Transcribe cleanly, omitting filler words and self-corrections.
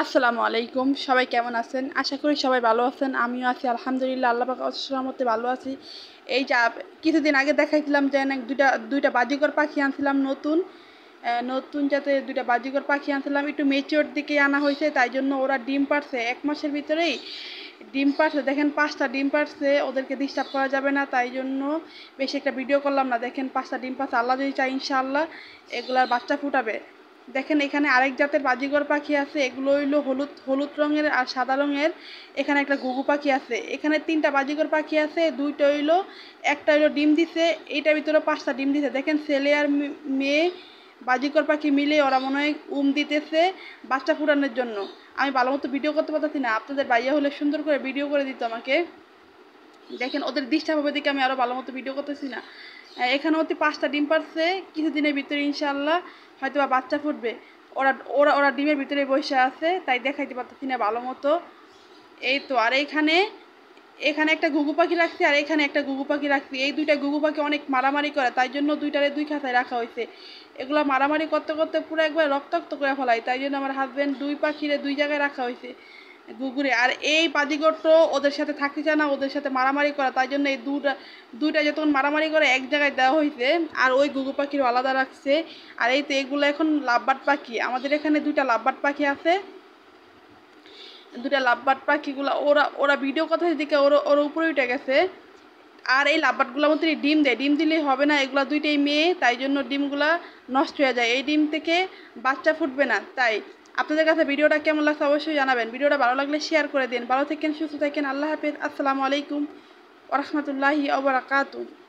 আসসালামু আলাইকুম। সবাই কেমন আছেন? আশা করি সবাই ভালো আছেন। আমিও আছি আলহামদুলিল্লাহ। আল্লাহ পাকের অশেষ রহমতে ভালো আছি। এই যে কিছুদিন আগে দেখাইছিলাম যে দুইটা বাজিকর পাখি আনছিলাম নতুন। নতুন জাতের দুইটা বাজিকর পাখি আনছিলাম, একটু ম্যাচিওর দিকে আনা হয়েছে, তাই জন্য ওরা ডিম পাড়ছে 1 মাসের ভিতরেই ডিম পাড়ছে। দেখেন 5টা ডিম পাড়ছে, ওদেরকে ডিস্টার্ব করা যাবে না, তাই জন্য বেশি একটা ভিডিও করলাম না। দেখেন 5টা ডিম পাড়ছে, আল্লাহ যদি চাই ইনশাআল্লাহ এগুলার বাচ্চা ফুটাবে। দেখেন এখানে আরেক জাতের বাজিগর পাখি আছে, এগুলো হইলো হলুদ হলুদ রঙের আর সাদা রঙের। এখানে একটা ঘুঘু পাখি আছে। এখানে 3টা বাজিগর পাখি আছে, দুইটা হইলো, একটা হইলো ডিম দিছে, এইটার ভিতরে 5টা ডিম দিছে। দেখেন ছেলে আর মেয়ে বাজিকর পাখি মিলে ওরা মনে হয় দিতেছে বাচ্চা ফুটানোর জন্য। আমি ভালো মতো ভিডিও করতে পারতেছি না, আপনাদের ভাইয়া হলে সুন্দর করে ভিডিও করে দিত আমাকে। দেখেন ওদের ডিস্টার্ব হবে দেখে আমি আরও ভালো মতো ভিডিও করতেছি না। এখানে হচ্ছে 5টা ডিম পারছে, কিছুদিনের ভিতরে ইনশাল্লাহ হয়তো বা বাচ্চা ফুটবে। ওরা ওরা ওরা ডিমের ভিতরে বসে আছে, তাই দেখাইতে পারতেছি না ভালো মতো। এই তো, আর এখানে এখানে একটা ঘুঘু পাখি রাখছি, আর এখানে একটা ঘুঘু পাখি রাখছি। এই দুইটা ঘুঘু পাখি অনেক মারামারি করে, তাই জন্য দুইটারে দুই খাঁচায় রাখা হয়েছে। এগুলো মারামারি করতে করতে পুরো একবার রক্তাক্ত করে ফেলায়, তাই জন্য আমার হাজব্যান্ড দুই পাখিরে দুই জায়গায় রাখা হয়েছে ঘুঘুরে। আর এই বাজিগরটো ওদের সাথে থাকতে চায় না, ওদের সাথে মারামারি করা, তাই জন্য এই দুইটা যতক্ষণ মারামারি করে এক জায়গায় দেওয়া হয়েছে, আর ওই ঘুঘু পাখিরও আলাদা রাখছে। আর এই তো এগুলো এখন লাভবার্ড পাখি, আমাদের এখানে দুইটা লাভবার্ড পাখি আছে। দুটা লাভবার্ড পাখিগুলো ওরা ওরা ভিডিও কথা দিকে ওরা উপরে উঠে গেছে। আর এই লাভবার্ডগুলোর মধ্যে ডিম দেয়, ডিম দিলেই হবে না, এগুলো দুইটাই মেয়ে, তাই জন্য ডিমগুলা নষ্ট হয়ে যায়, এই ডিম থেকে বাচ্চা ফুটবে না। তাই আপনাদের কাছে ভিডিওটা কেমন লাগছে অবশ্যই জানাবেন। ভিডিওটা ভালো লাগলে শেয়ার করে দিন। ভালো থাকেন, সুস্থ থাকেন। আল্লাহ হাফেজ। আসসালামু আলাইকুম ওয়া রাহমাতুল্লাহি ওয়া বারাকাতুহু।